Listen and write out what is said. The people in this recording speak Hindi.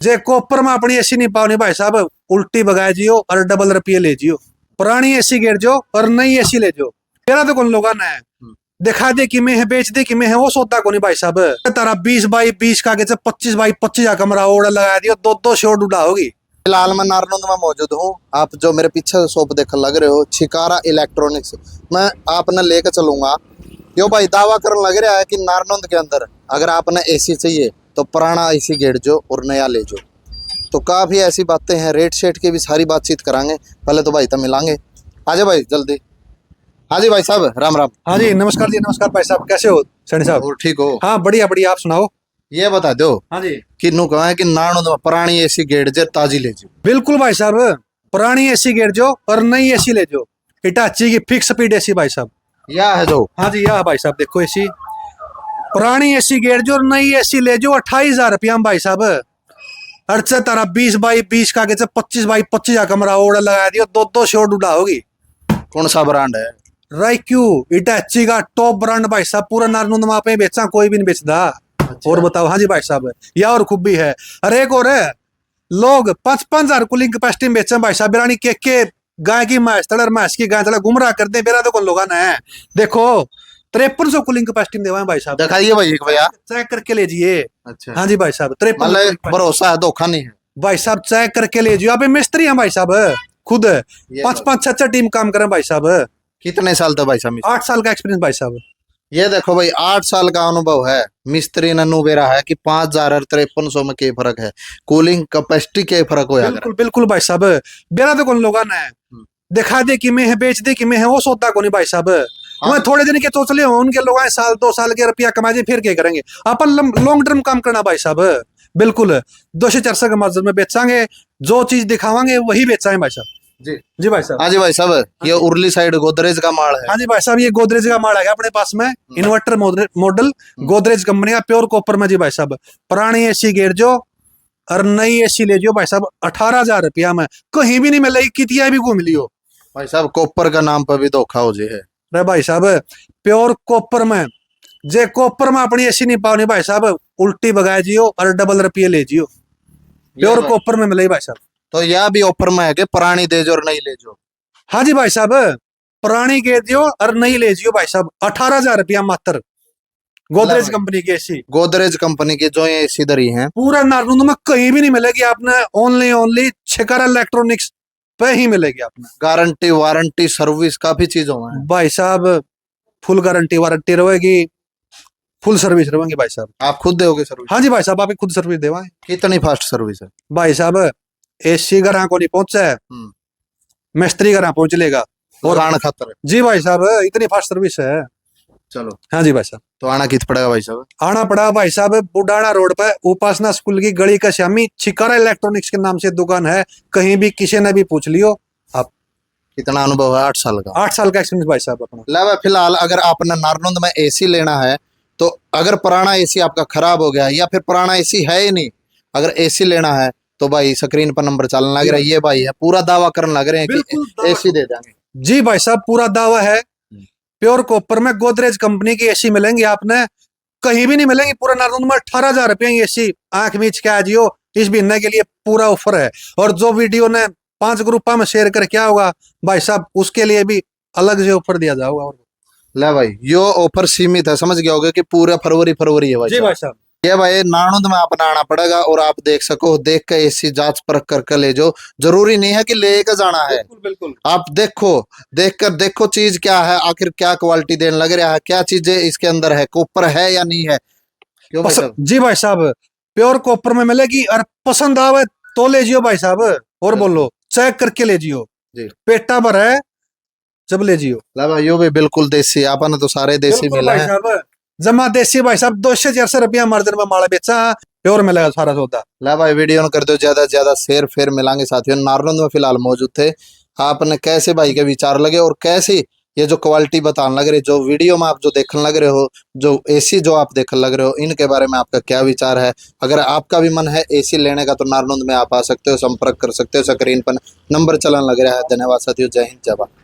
जे कॉपर में अपनी एसी नहीं पाओ भाई साहब, उल्टी बगाए जियो और डबल रुपये ले जियो। पुरानी एसी गिर जो और नई एसी ले जो। तेरा तो कौन लोगा ना दिखा दे कि मैं है, बेच दे कि मैं है, वो सोता को नहीं भाई साहब। तारा 20x20 का 25x25 का कमरा ओढ़ लगा दियो, दो शोर उड़ा होगी। फिलहाल मैं नारनौंद में मौजूद हूँ। आप जो मेरे पीछे शॉप देख लग रहे हो, छिकारा इलेक्ट्रॉनिक्स, मैं आपने लेकर चलूंगा। यो भाई दावा करने लग रहा है कि नारनौंद के अंदर अगर आपने एसी चाहिए तो पुराना एसी गेड़ जो और नया ले जो। तो काफ़ी ऐसी बातें हैं, रेट शेट की भी सारी बातचीत करांगे। पहले तो भाई तो मिलांगे, आजा भाई जल्दी। हाँ जी भाई साहब, राम राम। हाँ जी नमस्कार जी, नमस्कार भाई साहब, कैसे हो सैनी साहब? और ठीक हो? हाँ बढ़िया बढ़िया, आप सुनाओ। ये बता दो हाँ जी कि नु कहा है कि नारनौंद में पुरानी एसी गेड़ जे ताजी ले जो। बिल्कुल भाई साहब, पुरानी एसी गिर जो और नई एसी ले जो। हिटाची की फिक्स स्पीड एसी भाई साहब। या है जो। हाँ जी यह भाई साहब देखो एसी, पुरानी एसी गेड़ जो और नई एसी ले जो 28,000 रुपया में भाई साहब। अड़चे तारा 20x20 का 25x25 का कमरा ओढ़ लगा दियो, दो शोर उड़ा होगी। कौन सा ब्रांड है? राइक्यू इटाची का टॉप ब्रांड भाई साहब, पूरा नारनौंद में पे बेचा, कोई भी नहीं बेचता। अच्छा। और बताओ। हाँ जी भाई साहब, यह और खूबी है। अरे एक और है, लोग 5,000 कूलिंग कैपेसिटी में बेचे भाई साहब। बिरानी के गाय की मैच तड़र मैच की गाय तड़ा गुमराह करते हैं। मेरा तो कौन लोग है, देखो 5300 कूलिंग कैपेसिटी में देवा है भाई साहब। दिखाइए भाई एक भैया, चेक करके लीजिए। अच्छा। हाँ जी भाई साहब, 53 मतलब भरोसा है, धोखा नहीं है भाई साहब, चेक करके लीजिए। आप मिस्त्री हैं भाई साहब, खुद ये 5-5-6 टीम काम करें भाई साहब। कितने साल था भाई साहब? 8 साल का एक्सपीरियंस भाई साहब। ये देखो भाई, 8 साल का अनुभव है। मिस्त्री ने नुबेरा है कि 5,000 और 5300 में क्या फर्क है, कूलिंग कैपेसिटी के फर्क हो बिल्कुल बिल्कुल भाई साहब, बेरा तो कौन लोग है दिखा दे कि मैं है, बेच दे कि मैं है, वो सोता को नहीं भाई साहब। हाँ। मैं थोड़े दिन के चोचले हो, उनके लोग साल 2 साल के रुपया कमा जाए, फिर क्या करेंगे। अपन लॉन्ग टर्म काम करना भाई साहब। बिल्कुल 200-400 के मार्जिन में बेचांगे, जो चीज दिखावांगे वही बेचाएं भाई साहब। जी जी भाई साहब। हाँ जी भाई साहब, ये उर्ली साइड गोदरेज का माल है। हाँ जी भाई साहब, ये गोदरेज का माल है अपने पास में, इन्वर्टर मॉडल गोदरेज कंपनी का प्योर कॉपर में जी भाई साहब। पुरानी एसी गेर जो और नई एसी ले जो भाई साहब, 18,000 रुपया में कहीं भी नहीं मिलेगी, कितिया भी को मिली हो भाई साहब। कॉपर का नाम पर भी धोखा हो जे है रे भाई साहब। प्योर कॉपर में, जे कॉपर में अपनी एसी नहीं पाओ भाई साहब, उल्टी बगाए जियो और डबल रुपये ले जियो। प्योर कॉपर में मिलेगी भाई साहब। तो यह भी ऑफर में है कि पुरानी दे जो और नई ले जो। हाँ जी भाई साहब, पुरानी के दियो और नई ले जियो भाई साहब। 18,000 रुपया मात्र, गोदरेज कंपनी की एसी। गोदरेज कंपनी की जो ये एसी दरी है, पूरा नारनौंद में कहीं भी नहीं मिलेगी आपने, ओनली छिकारा इलेक्ट्रॉनिक्स पे ही मिलेगी आपने। गारंटी वारंटी सर्विस काफी चीजों में भाई साहब फुल गारंटी वारंटी रहेगी, फुल सर्विस रहेंगी भाई साहब। आप खुद दोगे सर्विस? हाँ जी भाई साहब, आप ही खुद सर्विस देवाएं। कितनी फास्ट सर्विस है भाई साहब, एसी घर को नहीं पहुंचा है, मिस्त्री घर पहुंच लेगा। और आना खातर? जी भाई साहब, इतनी फास्ट सर्विस है। चलो। हाँ जी भाई साहब। तो आना कित पड़ेगा भाई साहब? आना पड़ा भाई साहब बुडाना रोड पे, उपासना स्कूल की गली का श्यामी, छिकारा इलेक्ट्रॉनिक्स के नाम से दुकान है। कहीं भी किसी ने भी पूछ लियो आप। कितना अनुभव है? 8 साल का। 8 साल का एक्सपीरियंस भाई साहब अपना। लावा फिलहाल अगर आपने नारनौंद में एसी लेना है, तो अगर पुराना एसी आपका खराब हो गया है या फिर पुराना एसी है ही नहीं, अगर एसी लेना है तो भाई स्क्रीन पर नंबर चलने लग रहा है। ये भाई है, पूरा दावा करने लग रहे हैं कि एसी दे देंगे। जी भाई साहब, पूरा दावा है। प्योर कॉपर में गोदरेज कंपनी की एसी मिलेंगी आपने, कहीं भी नहीं मिलेंगी। पूरा नारनौंद में 18,000 रुपया की एसी आंख मीच के आ जियो, इस महीने के लिए पूरा ऑफर है। और जो वीडियो ने 5 ग्रुपा में शेयर कर क्या होगा भाई साहब, उसके लिए भी अलग से ऑफर दिया जाएगा। ले भाई, यो ऑफर सीमित है, समझ गया होगा कि पूरा फरवरी है भाई। जी भाई साहब। ये भाई नारनौंद में आपने आना पड़ेगा और आप देख सको, देख के एसी जांच परख करके ले जो। जरूरी नहीं है कि लेकर जाना है, बिल्कुल आप देखो, देख कर देखो चीज क्या है, आखिर क्या क्वालिटी देने लग रहा है, क्या चीजें इसके अंदर है, कॉपर है या नहीं है। क्यों भाई साहब? जी भाई साहब, प्योर कॉपर में मिलेगी और पसंद आवे तो ले जियो भाई साहब। और बोलो चेक करके ले जियो, पेटा भर है जब ले जियो। भाई यो भी बिल्कुल देसी, आपने तो सारे देसी मिला है। जमा देसी भाई साहब, 200-400 रुपया मार्जिन में माला बेचा, प्योर मिलेगा सारा सौदा। ला भाई, वीडियो कर दो ज्यादा से ज्यादा शेयर, फिर मिलांगे साथियों। नारनौंद में फिलहाल मौजूद थे। आपने कैसे भाई के विचार लगे और कैसी ये जो क्वालिटी बताने लग रहे, जो वीडियो में आप जो देखने लग रहे हो, जो एसी जो आप देखने लग रहे हो, इनके बारे में आपका क्या विचार है। अगर आपका भी मन है एसी लेने का तो नारनौंद में आप आ सकते हो, संपर्क कर सकते हो। स्क्रीन पर नंबर चलन लग रहा है। धन्यवाद साथियों, जय हिंद जय भारत।